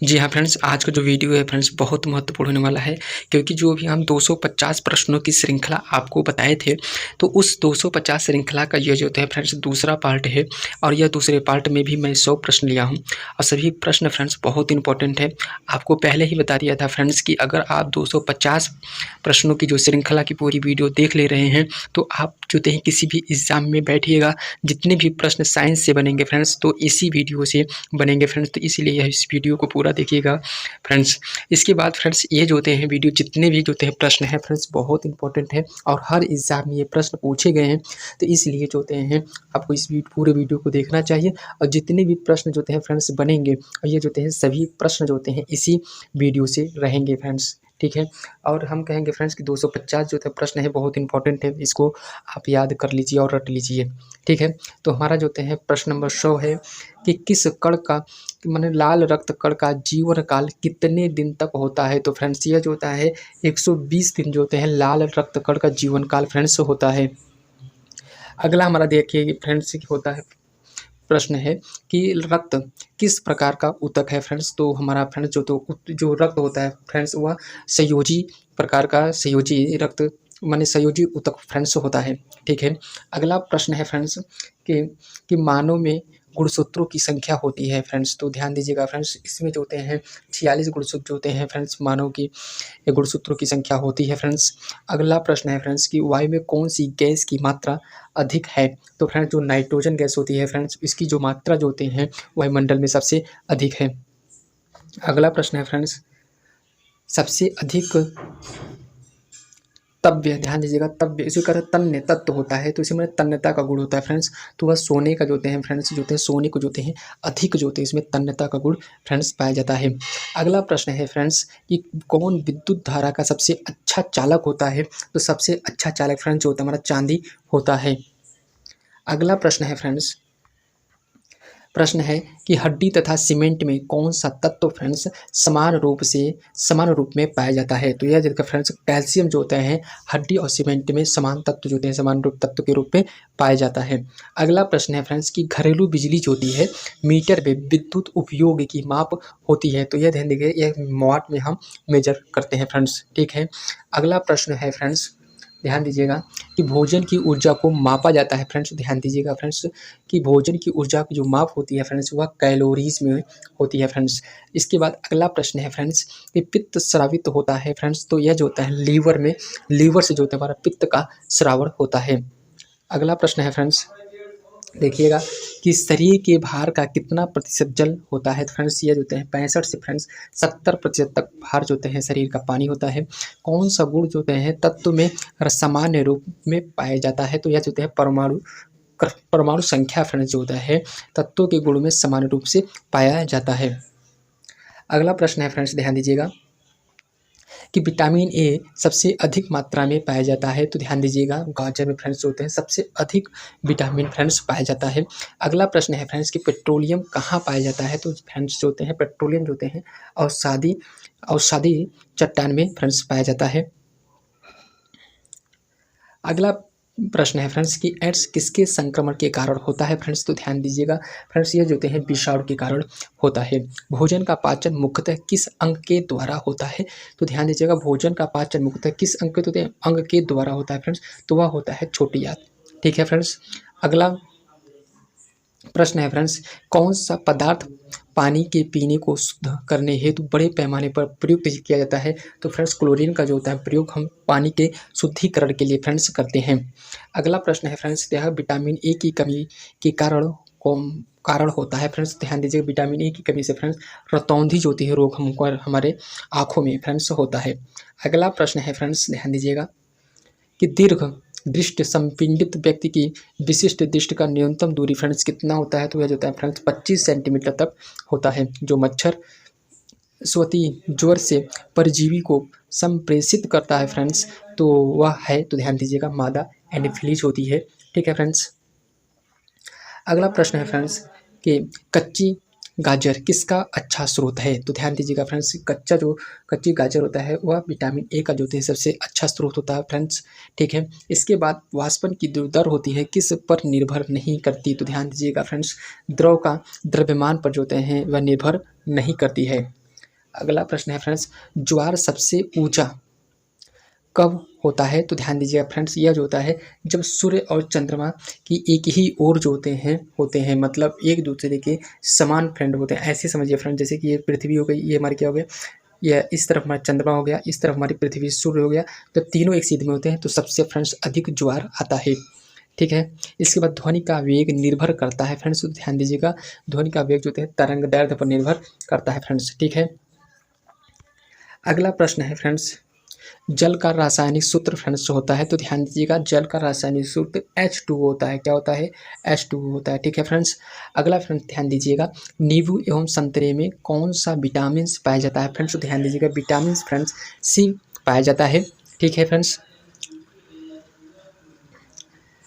जी हाँ फ्रेंड्स, आज का जो वीडियो है फ्रेंड्स बहुत महत्वपूर्ण होने वाला है, क्योंकि जो भी हम 250 प्रश्नों की श्रृंखला आपको बताए थे, तो उस 250 श्रृंखला का ये जो है फ्रेंड्स दूसरा पार्ट है। और यह दूसरे पार्ट में भी मैं 100 प्रश्न लिया हूँ और सभी प्रश्न फ्रेंड्स बहुत इंपॉर्टेंट है। आपको पहले ही बता दिया था फ्रेंड्स कि अगर आप 250 प्रश्नों की जो श्रृंखला की पूरी वीडियो देख ले रहे हैं, तो आप जो है किसी भी एग्ज़ाम में बैठिएगा, जितने भी प्रश्न साइंस से बनेंगे फ्रेंड्स, तो इसी वीडियो से बनेंगे फ्रेंड्स। तो इसीलिए इस वीडियो को पूरा देखिएगा फ्रेंड्स। इसके बाद फ्रेंड्स ये जो होते हैं वीडियो, जितने भी जो होते हैं प्रश्न हैं फ्रेंड्स बहुत इंपॉर्टेंट है और हर एग्ज़ाम में ये प्रश्न पूछे गए हैं। तो इसलिए जो होते हैं आपको इस पूरे वीडियो को देखना चाहिए और जितने भी प्रश्न जो होते हैं फ्रेंड्स बनेंगे, और ये जो होते हैं सभी प्रश्न जो होते हैं इसी वीडियो से रहेंगे फ्रेंड्स, ठीक है। और हम कहेंगे फ्रेंड्स कि 250 जो है प्रश्न है बहुत इंपॉर्टेंट है, इसको आप याद कर लीजिए और रट लीजिए, ठीक है। तो हमारा जो होते हैं प्रश्न नंबर 100 है कि किस कण का माने लाल रक्त कण का जीवन काल कितने दिन तक होता है। तो फ्रेंड्स ये जो होता है 120 दिन जो होते हैं लाल रक्त कण का जीवन काल फ्रेंड्स होता है। अगला हमारा देखिए फ्रेंड्स होता है प्रश्न है कि रक्त किस प्रकार का ऊतक है फ्रेंड्स। तो हमारा फ्रेंड्स जो रक्त होता है फ्रेंड्स वह संयोजी प्रकार का संयोजी रक्त माने संयोजी ऊतक फ्रेंड्स होता है, ठीक है। अगला प्रश्न है फ्रेंड्स कि मानव में गुणसूत्रों की संख्या होती है फ्रेंड्स। तो ध्यान दीजिएगा फ्रेंड्स, इसमें जो होते हैं 46 गुणसूत्र जो होते हैं फ्रेंड्स, मानव की गुणसूत्रों की संख्या होती है फ्रेंड्स। अगला प्रश्न है फ्रेंड्स कि वायु में कौन सी गैस की मात्रा अधिक है। तो फ्रेंड्स जो नाइट्रोजन गैस होती है फ्रेंड्स, इसकी जो मात्रा जो होती है वायुमंडल में सबसे अधिक है। अगला प्रश्न है फ्रेंड्स सबसे अधिक तव्य, ध्यान दीजिएगा तव्य इसी का तन्य तत्व होता है, तो इसी में तन्यता का गुण होता है फ्रेंड्स। तो वह सोने का जो होते हैं फ्रेंड्स, जो होते हैं सोने को जो होते हैं अधिक जो होते हैं इसमें तन्यता का गुण फ्रेंड्स पाया जाता है। अगला प्रश्न है फ्रेंड्स कि कौन विद्युत धारा का सबसे अच्छा चालक होता है। तो सबसे अच्छा चालक फ्रेंड्स जो होता है हमारा चांदी होता है। अगला प्रश्न है कि हड्डी तथा सीमेंट में कौन सा तत्व फ्रेंड्स समान रूप में पाया जाता है। तो यह देखिए फ्रेंड्स कैल्शियम जो होता है हड्डी और सीमेंट में समान तत्व जो होते हैं समान रूप तत्व के रूप में पाया जाता है। अगला प्रश्न है फ्रेंड्स कि घरेलू बिजली जो होती है मीटर में विद्युत उपयोग की माप होती है। तो यह ध्यान दीजिए यह वाट में हम मेजर करते हैं फ्रेंड्स, ठीक है। अगला प्रश्न है फ्रेंड्स ध्यान दीजिएगा कि भोजन की ऊर्जा को मापा जाता है फ्रेंड्स। ध्यान दीजिएगा फ्रेंड्स कि भोजन की ऊर्जा की जो माप होती है फ्रेंड्स वह कैलोरीज में होती है फ्रेंड्स। इसके बाद अगला प्रश्न है फ्रेंड्स कि पित्त स्रावित होता है फ्रेंड्स। तो यह जो होता है लीवर से जो होता है हमारा पित्त का स्रावण होता है। अगला प्रश्न है फ्रेंड्स देखिएगा कि शरीर के भार का कितना प्रतिशत जल होता है। तो फ्रेंड्स ये जो होते हैं 65 से फ्रेंड्स 70% तक भार जो होते हैं शरीर का पानी होता है। कौन सा गुण जो होते हैं तत्व में सामान्य रूप में पाया जाता है। तो यह जो होते हैं परमाणु संख्या फ्रेंड्स जो होता है तत्वों के गुण में समान रूप से पाया जाता है। अगला प्रश्न है फ्रेंड्स ध्यान दीजिएगा कि विटामिन ए सबसे अधिक मात्रा में पाया जाता है। तो ध्यान दीजिएगा गाजर में फ्रेंड्स होते हैं सबसे अधिक विटामिन फ्रेंड्स पाया जाता है। अगला प्रश्न है फ्रेंड्स कि पेट्रोलियम कहाँ पाया जाता है। तो फ्रेंड्स जो होते हैं पेट्रोलियम जो होते हैं औषधि चट्टान में फ्रेंड्स पाया जाता है। अगला प्रश्न है फ्रेंड्स कि एड्स किसके संक्रमण के कारण होता है फ्रेंड्स। तो ध्यान दीजिएगा फ्रेंड्स ये जो होते हैं विषाणु के कारण होता है। भोजन का पाचन मुख्यतः किस अंग के द्वारा होता है। तो ध्यान दीजिएगा भोजन का पाचन मुख्यतः किस अंग के द्वारा होता है फ्रेंड्स। तो वह होता है छोटी आंत, ठीक है फ्रेंड्स। अगला प्रश्न है फ्रेंड्स कौन सा पदार्थ पानी के पीने को शुद्ध करने हेतु बड़े पैमाने पर प्रयुक्त किया जाता है। तो फ्रेंड्स क्लोरीन का जो होता है प्रयोग हम पानी के शुद्धिकरण के लिए फ्रेंड्स करते हैं। अगला प्रश्न है फ्रेंड्स यह विटामिन ए की कमी के कारण होता है फ्रेंड्स। ध्यान दीजिए विटामिन ए की कमी से फ्रेंड्स रतौंधी जो होती है रोग हमको हमारे आँखों में फ्रेंड्स होता है। अगला प्रश्न है फ्रेंड्स ध्यान दीजिएगा कि दीर्घ दृष्टि संपीड़ित व्यक्ति की विशिष्ट दृष्टि का न्यूनतम दूरी फ्रेंड्स कितना होता है। तो यह जो होता है फ्रेंड्स 25 सेंटीमीटर तक होता है। जो मच्छर स्वती ज्वर से परजीवी को संप्रेषित करता है फ्रेंड्स तो वह है, तो ध्यान दीजिएगा मादा एनाफिलीज होती है, ठीक है फ्रेंड्स। अगला प्रश्न है फ्रेंड्स कि कच्ची गाजर किसका अच्छा स्रोत है। तो ध्यान दीजिएगा फ्रेंड्स कच्ची गाजर होता है वह विटामिन ए का जो है सबसे अच्छा स्रोत होता है फ्रेंड्स, ठीक है। इसके बाद वाष्पन की जो दर होती है किस पर निर्भर नहीं करती। तो ध्यान दीजिएगा फ्रेंड्स द्रव का द्रव्यमान पर जो होते हैं वह निर्भर नहीं करती है। अगला प्रश्न है फ्रेंड्स, ज्वार सबसे ऊंचा कब होता है? तो ध्यान दीजिएगा फ्रेंड्स, यह जो होता है जब सूर्य और चंद्रमा की एक ही ओर जो होते हैं मतलब एक दूसरे के समान फ्रेंड होते हैं, ऐसे समझिए फ्रेंड। जैसे कि ये पृथ्वी हो गई, ये हमारे क्या हो गया, यह इस तरफ हमारा चंद्रमा हो गया, इस तरफ हमारी पृथ्वी सूर्य हो गया, जब तीनों एक सीध में होते हैं तो सबसे फ्रेंड्स अधिक ज्वार आता है। ठीक है, इसके बाद ध्वनि का वेग निर्भर करता है फ्रेंड्स, तो ध्यान दीजिएगा ध्वनि का वेग जो होता है तरंग दैर्ध्य पर निर्भर करता है फ्रेंड्स। ठीक है, अगला प्रश्न है फ्रेंड्स, जल का रासायनिक सूत्र फ्रेंड्स जो होता है, तो ध्यान दीजिएगा जल का रासायनिक सूत्र H2O होता है। क्या होता है? H2O होता है। ठीक है फ्रेंड्स, अगला फ्रेंड्स ध्यान दीजिएगा, नींबू एवं संतरे में कौन सा विटामिन पाया जाता है फ्रेंड्स? तो ध्यान दीजिएगा विटामिन फ्रेंड्स C पाया जाता है। ठीक है फ्रेंड्स,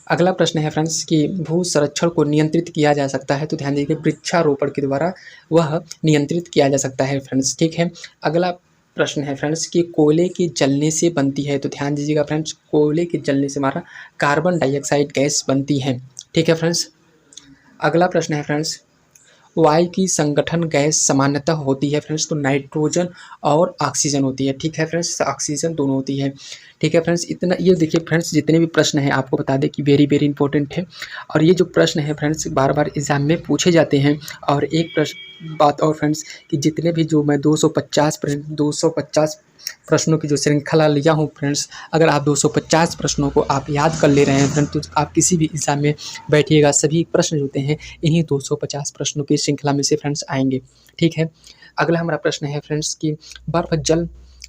अगला प्रश्न है फ्रेंड्स कि भू संरक्षण को नियंत्रित किया जा सकता है, तो ध्यान दीजिए वृक्षारोपण के द्वारा वह नियंत्रित किया जा सकता है फ्रेंड्स। ठीक है, अगला प्रश्न है फ्रेंड्स कि कोयले के जलने से बनती है, तो ध्यान दीजिएगा फ्रेंड्स कोयले के जलने से हमारा कार्बन डाइऑक्साइड गैस बनती है। ठीक है फ्रेंड्स, अगला प्रश्न है फ्रेंड्स, वायु की संगठन गैस सामान्यतः होती है फ्रेंड्स, तो नाइट्रोजन और ऑक्सीजन होती है। ठीक है फ्रेंड्स, ऑक्सीजन दोनों होती है। ठीक है फ्रेंड्स, इतना ये देखिए फ्रेंड्स जितने भी प्रश्न हैं आपको बता दें कि वेरी वेरी इंपॉर्टेंट है, और ये जो प्रश्न है फ्रेंड्स बार बार एग्जाम में पूछे जाते हैं। और एक प्रश्न बात और फ्रेंड्स कि जितने भी जो मैं 250 प्रश्नों की जो श्रृंखला लिया हूँ फ्रेंड्स, अगर आप 250 प्रश्नों को आप याद कर ले रहे हैं फ्रेंड्स, तो आप किसी भी एग्जाम में बैठिएगा सभी प्रश्न जो होते हैं इन्हीं 250 प्रश्नों की श्रृंखला में से फ्रेंड्स आएंगे। ठीक है, अगला हमारा प्रश्न है फ्रेंड्स कि बर्फ जल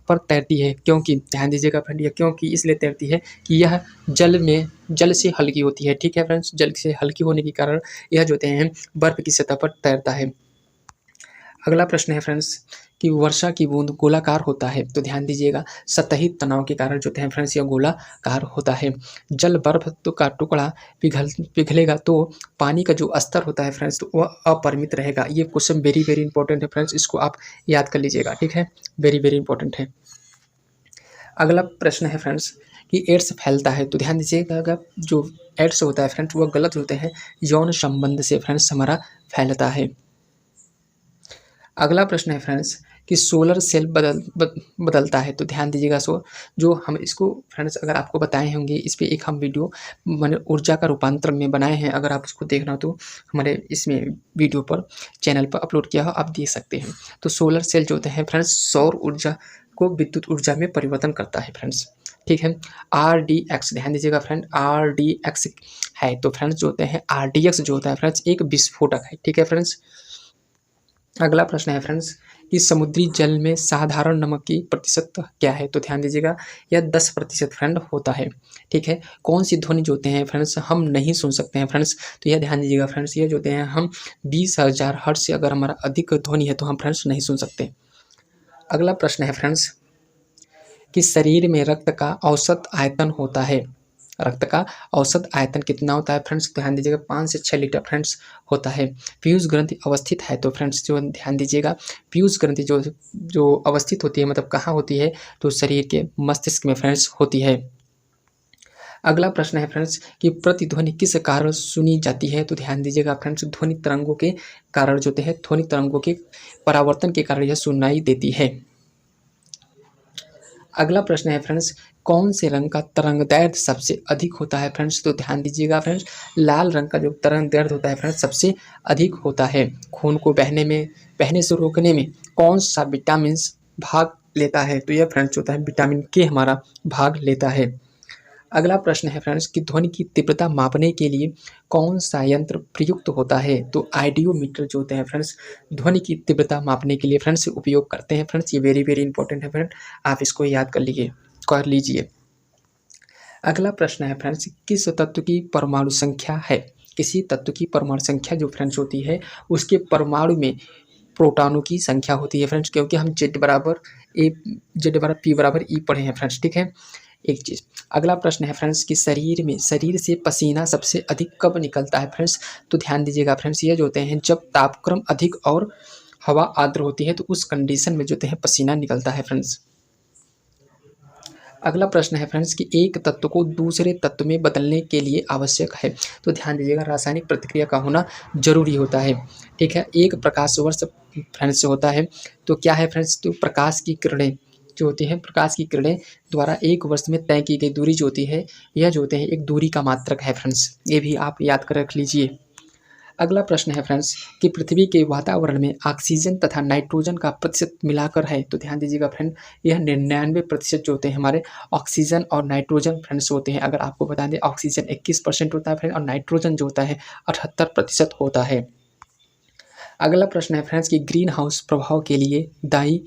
पर तैरती है क्योंकि, ध्यान दीजिएगा फ्रेंड, यह क्योंकि इसलिए तैरती है कि यह जल से हल्की होती है। ठीक है फ्रेंड्स, जल से हल्की होने के कारण यह जो होते हैं बर्फ की सतह पर तैरता है। अगला प्रश्न है फ्रेंड्स कि वर्षा की बूंद गोलाकार होता है, तो ध्यान दीजिएगा सतही तनाव के कारण जो होते हैं फ्रेंड्स यह गोलाकार होता है। जल बर्फ का टुकड़ा पिघलेगा तो पानी का जो स्तर होता है फ्रेंड्स तो वह अपरिमित रहेगा। ये क्वेश्चन वेरी वेरी इंपॉर्टेंट है फ्रेंड्स, इसको आप याद कर लीजिएगा। ठीक है, वेरी वेरी इंपॉर्टेंट है। अगला प्रश्न है फ्रेंड्स कि एड्स फैलता है, तो ध्यान दीजिएगा अगर जो एड्स होता है फ्रेंड्स वह गलत होते हैं, यौन संबंध से फ्रेंड्स हमारा फैलता है। अगला प्रश्न है फ्रेंड्स कि सोलर सेल बदलता है, तो ध्यान दीजिएगा जो हम इसको फ्रेंड्स अगर आपको बताए होंगे इस पर एक हम वीडियो मैंने ऊर्जा का रूपांतर में बनाए हैं, अगर आप उसको देखना हो तो हमारे इसमें वीडियो पर चैनल पर अपलोड किया हो, आप देख सकते हैं। तो सोलर सेल जो होते हैं फ्रेंड्स सौर ऊर्जा को विद्युत ऊर्जा में परिवर्तन करता है फ्रेंड्स। ठीक है, RDX ध्यान दीजिएगा फ्रेंड, RDX है, तो फ्रेंड्स जो होते हैं RDX जो होता है फ्रेंड्स एक विस्फोटक है। ठीक है फ्रेंड्स, अगला प्रश्न है फ्रेंड्स कि समुद्री जल में साधारण नमक की प्रतिशत क्या है, तो ध्यान दीजिएगा यह 10% फ्रेंड होता है। ठीक है, कौन सी ध्वनि जो होते हैं फ्रेंड्स हम नहीं सुन सकते हैं फ्रेंड्स, तो यह ध्यान दीजिएगा फ्रेंड्स ये जो होते हैं हम 20,000 हर्ट्ज से अगर हमारा अधिक ध्वनि है तो हम फ्रेंड्स नहीं सुन सकते। अगला प्रश्न है फ्रेंड्स कि शरीर में रक्त का औसत आयतन होता है, रक्त का औसत आयतन कितना होता है फ्रेंड्स, ध्यान दीजिएगा 5 से 6 लीटर फ्रेंड्स होता है। पीयूष ग्रंथि अवस्थित है, तो फ्रेंड्स जो ध्यान दीजिएगा पीयूष ग्रंथि जो अवस्थित होती है मतलब कहाँ होती है, तो शरीर के मस्तिष्क में फ्रेंड्स होती है। अगला प्रश्न है फ्रेंड्स कि प्रतिध्वनि किस कारण सुनी जाती है, तो ध्यान दीजिएगा फ्रेंड्स ध्वनि तरंगों के कारण जो होते हैं ध्वनि तरंगों के परावर्तन के कारण यह सुनाई देती है। अगला प्रश्न है फ्रेंड्स कौन से रंग का तरंग दैर्ध्य सबसे अधिक होता है फ्रेंड्स, तो ध्यान दीजिएगा फ्रेंड्स लाल रंग का जो तरंग दैर्ध्य होता है फ्रेंड्स सबसे अधिक होता है। खून को बहने से रोकने में कौन सा विटामिन भाग लेता है, तो यह फ्रेंड्स होता है विटामिन के हमारा भाग लेता है। अगला प्रश्न है फ्रेंड्स कि ध्वनि की तीव्रता मापने के लिए कौन सा यंत्र प्रयुक्त होता है, तो आइडियोमीटर जो होते हैं फ्रेंड्स ध्वनि की तीव्रता मापने के लिए फ्रेंड्स उपयोग करते हैं फ्रेंड्स। ये वेरी वेरी इंपॉर्टेंट है फ्रेंड, आप इसको याद कर लीजिए। अगला प्रश्न है फ्रेंड्स किस तत्व की परमाणु संख्या है, किसी तत्व की परमाणु संख्या जो फ्रेंड्स होती है उसके परमाणु में प्रोटॉनों की संख्या होती है फ्रेंड्स, क्योंकि हम Z बराबर P बराबर E पढ़े हैं फ्रेंड्स। ठीक है, एक चीज़। अगला प्रश्न है फ्रेंड्स कि शरीर से पसीना सबसे अधिक कब निकलता है फ्रेंड्स, तो ध्यान दीजिएगा फ्रेंड्स ये जो होते हैं जब तापक्रम अधिक और हवा आर्द्र होती है तो उस कंडीशन में जो होते हैं पसीना निकलता है फ्रेंड्स। अगला प्रश्न है फ्रेंड्स कि एक तत्व को दूसरे तत्व में बदलने के लिए आवश्यक है, तो ध्यान दीजिएगा रासायनिक प्रतिक्रिया का होना जरूरी होता है। ठीक है, एक प्रकाश वर्ष फ्रेंड्स होता है। तो क्या है फ्रेंड्स, तो प्रकाश की किरणें जो होती हैं, प्रकाश की किरणें द्वारा 1 वर्ष में तय की गई दूरी जो होती है, यह जो होते हैं एक दूरी का मात्रक है फ्रेंड्स। ये भी आप याद कर रख लीजिए। अगला प्रश्न है फ्रेंड्स कि पृथ्वी के वातावरण में ऑक्सीजन तथा नाइट्रोजन का प्रतिशत मिलाकर है। तो ध्यान दीजिएगा फ्रेंड, यह 99% जो होते हैं हमारे ऑक्सीजन और नाइट्रोजन फ्रेंड्स होते हैं। अगर आपको बता दें, ऑक्सीजन 21% होता है फ्रेंड, और नाइट्रोजन जो होता है 78% होता है। अगला प्रश्न है फ्रेंड्स कि ग्रीन हाउस प्रभाव के लिए दायी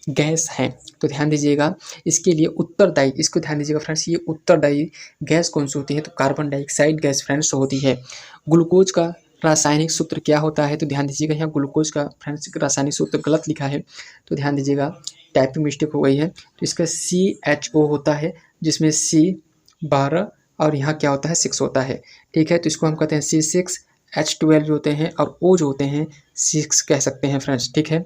गैस है। तो ध्यान दीजिएगा, इसके लिए उत्तरदायी, इसको ध्यान दीजिएगा फ्रेंड्स, ये उत्तरदायी गैस कौन सी होती है, तो कार्बन डाइऑक्साइड गैस फ्रेंड्स होती है। ग्लूकोज का रासायनिक सूत्र क्या होता है, तो ध्यान दीजिएगा, यहाँ ग्लूकोज का फ्रेंड्स रासायनिक सूत्र गलत लिखा है, तो ध्यान दीजिएगा, टाइपिंग मिस्टेक हो गई है। तो इसका CHO होता है, जिसमें C 12 और यहाँ क्या होता है 6 होता है। ठीक है, तो इसको हम कहते हैं C6H12 जो होते हैं, और O जो होते हैं 6 कह सकते हैं फ्रेंड्स। ठीक है,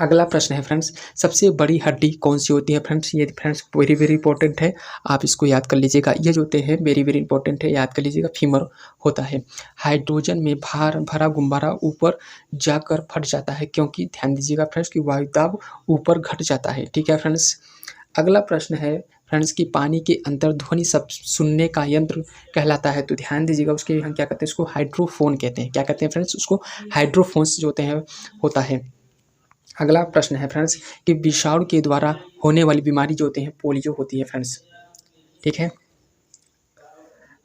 अगला प्रश्न है फ्रेंड्स, सबसे बड़ी हड्डी कौन सी होती है फ्रेंड्स। ये फ्रेंड्स वेरी वेरी इंपॉर्टेंट है, आप इसको याद कर लीजिएगा। ये जो होते हैं वेरी वेरी इंपॉर्टेंट है, याद कर लीजिएगा। फीमर होता है। हाइड्रोजन में भरा गुब्बारा ऊपर जाकर फट जाता है, क्योंकि ध्यान दीजिएगा फ्रेंड्स कि वायुदाब ऊपर घट जाता है। ठीक है फ्रेंड्स, अगला प्रश्न है फ्रेंड्स कि पानी के अंदर ध्वनि सब सुनने का यंत्र कहलाता है। तो ध्यान दीजिएगा, उसके हम क्या कहते हैं, उसको हाइड्रोफोन कहते हैं। क्या कहते हैं फ्रेंड्स, उसको हाइड्रोफोन्स जो होते हैं होता है। अगला प्रश्न है फ्रेंड्स कि विषाणु के द्वारा होने वाली बीमारी जो होती है पोलियो होती है फ्रेंड्स। ठीक है,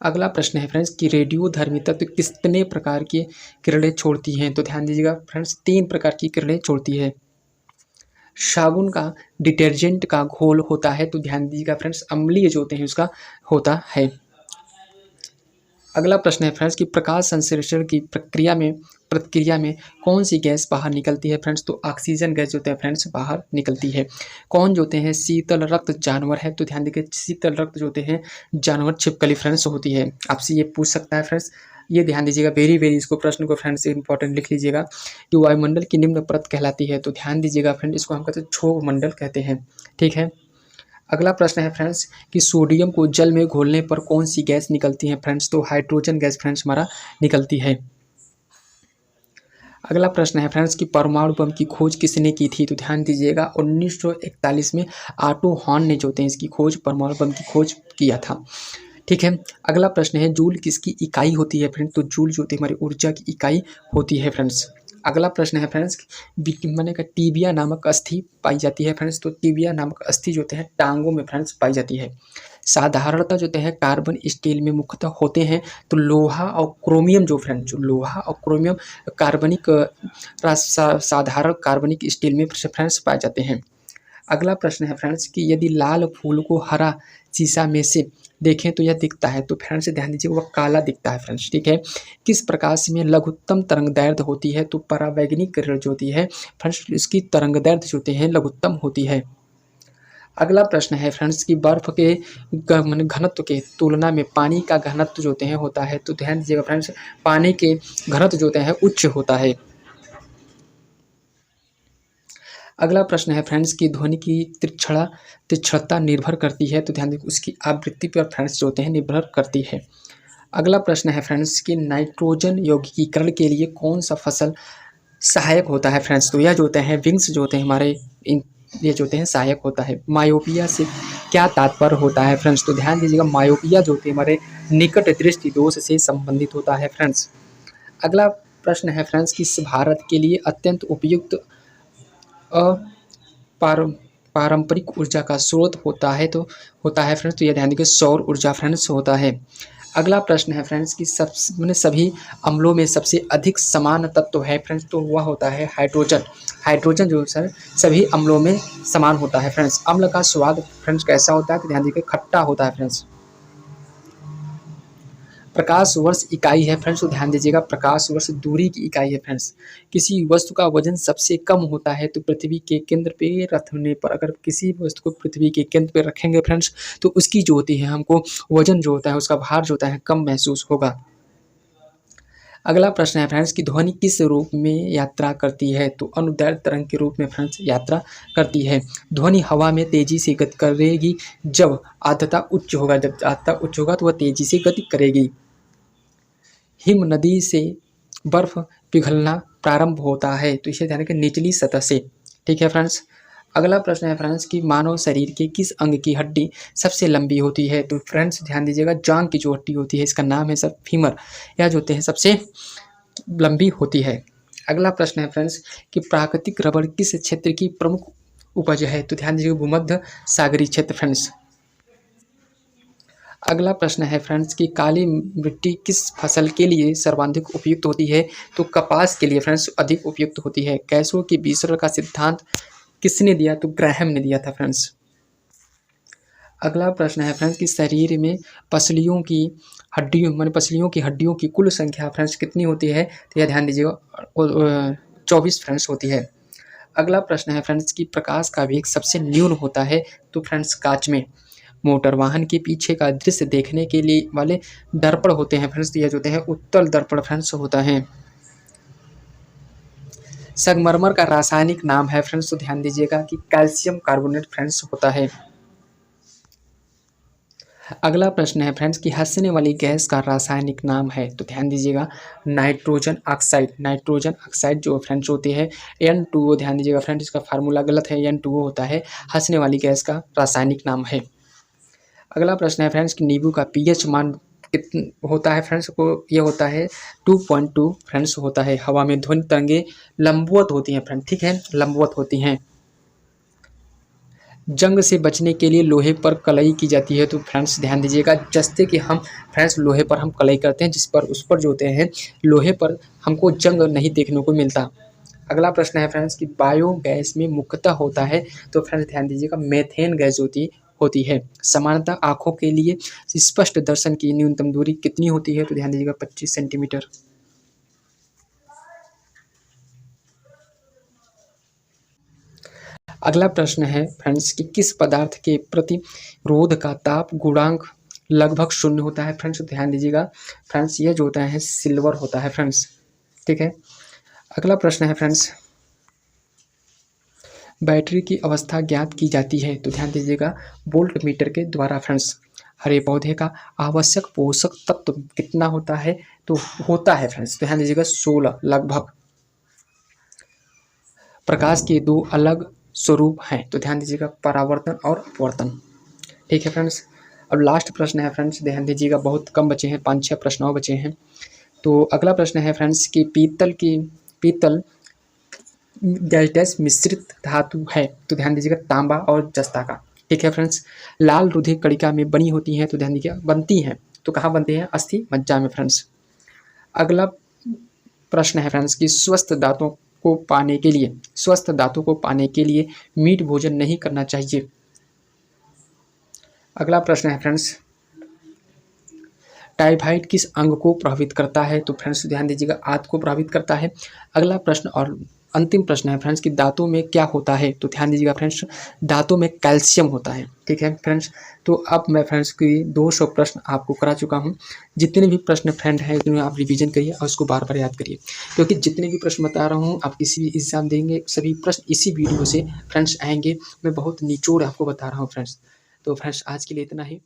अगला प्रश्न है फ्रेंड्स कि रेडियोधर्मी तत्व कितने प्रकार की किरणें छोड़ती हैं। तो ध्यान दीजिएगा फ्रेंड्स, 3 प्रकार की किरणें छोड़ती है। साबुन का डिटर्जेंट का घोल होता है, तो ध्यान दीजिएगा फ्रेंड्स, अम्लीय जो होते हैं उसका होता है। अगला प्रश्न है फ्रेंड्स कि प्रकाश संश्लेषण की प्रक्रिया में कौन सी गैस बाहर निकलती है फ्रेंड्स। तो ऑक्सीजन गैस जो होता है फ्रेंड्स बाहर निकलती है। कौन जो होते हैं शीतल रक्त जानवर है। तो ध्यान देखिए, शीतल रक्त जो होते हैं जानवर छिपकली फ्रेंड्स होती है। आपसे ये पूछ सकता है फ्रेंड्स, ये ध्यान दीजिएगा, वेरी वेरी इसको प्रश्न को फ्रेंड्स इंपॉर्टेंट लिख लीजिएगा कि वायुमंडल की निम्न परत कहलाती है। तो ध्यान दीजिएगा फ्रेंड, इसको हम कहते हैं क्षोभ मंडल कहते हैं। ठीक है, अगला प्रश्न है फ्रेंड्स कि सोडियम को जल में घोलने पर कौन सी गैस निकलती है फ्रेंड्स। तो हाइड्रोजन गैस फ्रेंड्स हमारा निकलती है। अगला प्रश्न है फ्रेंड्स कि परमाणु बम की खोज किसने की थी। तो ध्यान दीजिएगा, 1941 में ऑटो हॉर्न ने जो होते हैं इसकी खोज, परमाणु बम की खोज किया था। ठीक है, अगला प्रश्न है जूल किसकी इकाई होती है फ्रेंड्स। तो जूल जो होती है हमारी ऊर्जा की इकाई होती है फ्रेंड्स। अगला प्रश्न है फ्रेंड्स, मैंने कहा टीबिया नामक अस्थि पाई जाती है फ्रेंड्स। तो टीबिया नामक अस्थि जो होते हैं टांगों में फ्रेंड्स पाई जाती है। साधारणतः जो होते हैं कार्बन स्टील में मुख्यतः होते हैं। तो लोहा और क्रोमियम जो फ्रेंड्स, जो लोहा और क्रोमियम कार्बनिक साधारण कार्बनिक स्टील में फ्रेंड्स पाए जाते हैं। अगला प्रश्न है फ्रेंड्स कि यदि लाल फूल को हरा शीशा में से देखें तो यह दिखता है। तो फ्रेंड्स ध्यान दीजिए, वह काला दिखता है फ्रेंड्स। ठीक है, किस प्रकाश में लघुत्तम तरंगदैर्ध्य होती है। तो परावैगनिक किरण जो होती है फ्रेंड्स, इसकी तरंगदैर्ध्य जो होती है लघुत्तम होती है। अगला प्रश्न है फ्रेंड्स कि बर्फ के घनत्व के तुलना में पानी का घनत्व जो होते हैं होता है। तो ध्यान दीजिएगा फ्रेंड्स, पानी के घनत्व जो होते हैं उच्च होता है। अगला प्रश्न है फ्रेंड्स कि ध्वनि की तीक्ष्णता निर्भर करती है। तो ध्यान दीजिए, उसकी आवृत्ति पर फ्रेंड्स जो होते हैं निर्भर करती है। अगला प्रश्न है फ्रेंड्स कि नाइट्रोजन यौगिकीकरण के लिए कौन सा फसल सहायक होता है फ्रेंड्स। तो यह जो होते हैं विंग्स जो होते हैं हमारे ये जो होते हैं सहायक होता है। मायोपिया से क्या तात्पर्य होता है फ्रेंड्स। तो ध्यान दीजिएगा, मायोपिया जो होती है हमारे निकट दृष्टि दोष से संबंधित होता है फ्रेंड्स। अगला प्रश्न है फ्रेंड्स कि भारत के लिए अत्यंत उपयुक्त पारंपरिक ऊर्जा का स्रोत होता है। तो होता है फ्रेंड्स, तो यह ध्यान दीजिए सौर ऊर्जा फ्रेंड्स होता है। अगला प्रश्न है फ्रेंड्स कि सभी अम्लों में सबसे अधिक समान तत्व है फ्रेंड्स। तो वह होता है हाइड्रोजन। हाइड्रोजन जो सर सभी अम्लों में समान होता है फ्रेंड्स। अम्ल का स्वाद फ्रेंड्स कैसा होता है, तो ध्यान दीजिए खट्टा होता है फ्रेंड्स। प्रकाश वर्ष इकाई है फ्रेंड्स। तो ध्यान दीजिएगा, प्रकाश वर्ष दूरी की इकाई है फ्रेंड्स। किसी वस्तु का वजन सबसे कम होता है तो पृथ्वी के केंद्र पे रखने पर, अगर किसी वस्तु को पृथ्वी के केंद्र पे रखेंगे फ्रेंड्स तो उसकी जो होती है हमको वजन जो होता है उसका भार जो होता है कम महसूस होगा। अगला प्रश्न है फ्रेंड्स कि ध्वनि किस रूप में यात्रा करती है। तो अनुदैर्ध्य तरंग के रूप में फ्रेंड्स यात्रा करती है। ध्वनि हवा में तेजी से गति करेगी जब आर्द्रता उच्च होगा। जब आर्द्रता उच्च होगा तो वह तेजी से गति करेगी। हिम नदी से बर्फ पिघलना प्रारंभ होता है? तो इसे ध्यान रखें, निचली सतह से। ठीक है फ्रेंड्स। अगला प्रश्न है फ्रेंड्स कि मानव शरीर के किस अंग की हड्डी सबसे लंबी होती है? तो फ्रेंड्स ध्यान दीजिएगा, जांघ की जो हड्डी होती है इसका नाम है सब फीमर, यह जो होते हैं सबसे लंबी होती है। अगला प्रश्न है फ्रेंड्स कि प्राकृतिक रबड़ किस क्षेत्र की प्रमुख उपज है? तो ध्यान दीजिएगा, भूमध्य सागरीय क्षेत्र फ्रेंड्स। अगला प्रश्न है फ्रेंड्स कि काली मिट्टी किस फसल के लिए सर्वाधिक उपयुक्त होती है? तो कपास के लिए फ्रेंड्स अधिक उपयुक्त होती है। गैसों के विसरण का सिद्धांत किसने दिया? तो ग्राहम ने दिया था फ्रेंड्स। अगला प्रश्न है फ्रेंड्स कि शरीर में पसलियों की हड्डियों की कुल संख्या फ्रेंड्स कितनी होती है? तो यह ध्यान दीजिएगा, 24 फ्रेंड्स होती है। अगला प्रश्न है फ्रेंड्स कि प्रकाश का वेग सबसे न्यून होता है? तो फ्रेंड्स कांच में। मोटर वाहन के पीछे का दृश्य देखने के लिए वाले दर्पण होते हैं फ्रेंड्स, यह जो होते हैं उत्तल दर्पण फ्रेंड्स होता है। संगमरमर का रासायनिक नाम है फ्रेंड्स, तो ध्यान दीजिएगा कि कैल्शियम कार्बोनेट फ्रेंड्स होता है। अगला प्रश्न है फ्रेंड्स कि हंसने वाली गैस का रासायनिक नाम है? तो ध्यान दीजिएगा, नाइट्रोजन ऑक्साइड। नाइट्रोजन ऑक्साइड जो फ्रेंड्स होती है N2O, ध्यान दीजिएगा फ्रेंड्स इसका फार्मूला गलत है, N2O होता है, हंसने वाली गैस का रासायनिक नाम है। अगला प्रश्न है फ्रेंड्स कि नींबू का pH मान कितना होता है फ्रेंड्स? को ये होता है 2.2 फ्रेंड्स होता है। हवा में ध्वनि तरंगे लंबवत होती हैं फ्रेंड, ठीक है, लंबवत होती हैं। जंग से बचने के लिए लोहे पर कलई की जाती है? तो फ्रेंड्स ध्यान दीजिएगा, जैसे कि हम फ्रेंड्स लोहे पर हम कलई करते हैं, जिस पर उस पर जो होते हैं लोहे पर हमको जंग नहीं देखने को मिलता। अगला प्रश्न है फ्रेंड्स कि बायोगैस में मुख्यतः होता है? तो फ्रेंड्स ध्यान दीजिएगा, मेथेन गैस होती है। सामान्यतः आंखों के लिए स्पष्ट दर्शन की न्यूनतम दूरी कितनी होती है? तो ध्यान दीजिएगा 25 सेंटीमीटर। अगला प्रश्न है फ्रेंड्स कि किस पदार्थ के प्रतिरोध का ताप गुणांक लगभग 0 होता है? फ्रेंड्स ध्यान दीजिएगा फ्रेंड्स, ये जो होता है सिल्वर होता है फ्रेंड्स, ठीक है। अगला प्रश्न है फ्रेंड्स, बैटरी की अवस्था ज्ञात की जाती है? तो ध्यान दीजिएगा, वोल्ट मीटर के द्वारा फ्रेंड्स। हरे पौधे का आवश्यक पोषक तत्व कितना होता है? तो होता है फ्रेंड्स, ध्यान दीजिएगा 16 लगभग। प्रकाश के दो अलग स्वरूप हैं? तो ध्यान दीजिएगा, परावर्तन और अपवर्तन, ठीक है फ्रेंड्स। अब लास्ट प्रश्न है फ्रेंड्स, ध्यान दीजिएगा, बहुत कम बचे हैं, 5-6 प्रश्न और बचे हैं। तो अगला प्रश्न है फ्रेंड्स कि पीतल गैल्टेस मिश्रित धातु है? तो ध्यान दीजिएगा, तांबा और जस्ता का, ठीक है फ्रेंड्स। लाल रुधिर कणिका में बनी होती हैं? तो ध्यान दीजिएगा, बनती हैं, तो कहाँ बनती हैं? अस्थि मज्जा में फ्रेंड्स। अगला प्रश्न है फ्रेंड्स कि स्वस्थ दांतों को पाने के लिए मीठ भोजन नहीं करना चाहिए। अगला प्रश्न है फ्रेंड्स, टाइफाइड किस अंग को प्रभावित करता है? तो फ्रेंड्स ध्यान दीजिएगा, आंत को प्रभावित करता है। अगला प्रश्न और अंतिम प्रश्न है फ्रेंड्स कि दांतों में क्या होता है? तो ध्यान दीजिएगा फ्रेंड्स, दांतों में कैल्शियम होता है, ठीक है फ्रेंड्स। तो अब मैं फ्रेंड्स की 200 प्रश्न आपको करा चुका हूं। जितने भी प्रश्न फ्रेंड हैं उन्हें आप रिवीजन करिए और उसको बार बार याद करिए, क्योंकि जितने भी प्रश्न बता रहा हूँ आप किसी भी एग्जाम देंगे, सभी प्रश्न इसी वीडियो से फ्रेंड्स आएंगे। मैं बहुत निचोड़ आपको बता रहा हूँ फ्रेंड्स। तो फ्रेंड्स आज के लिए इतना ही।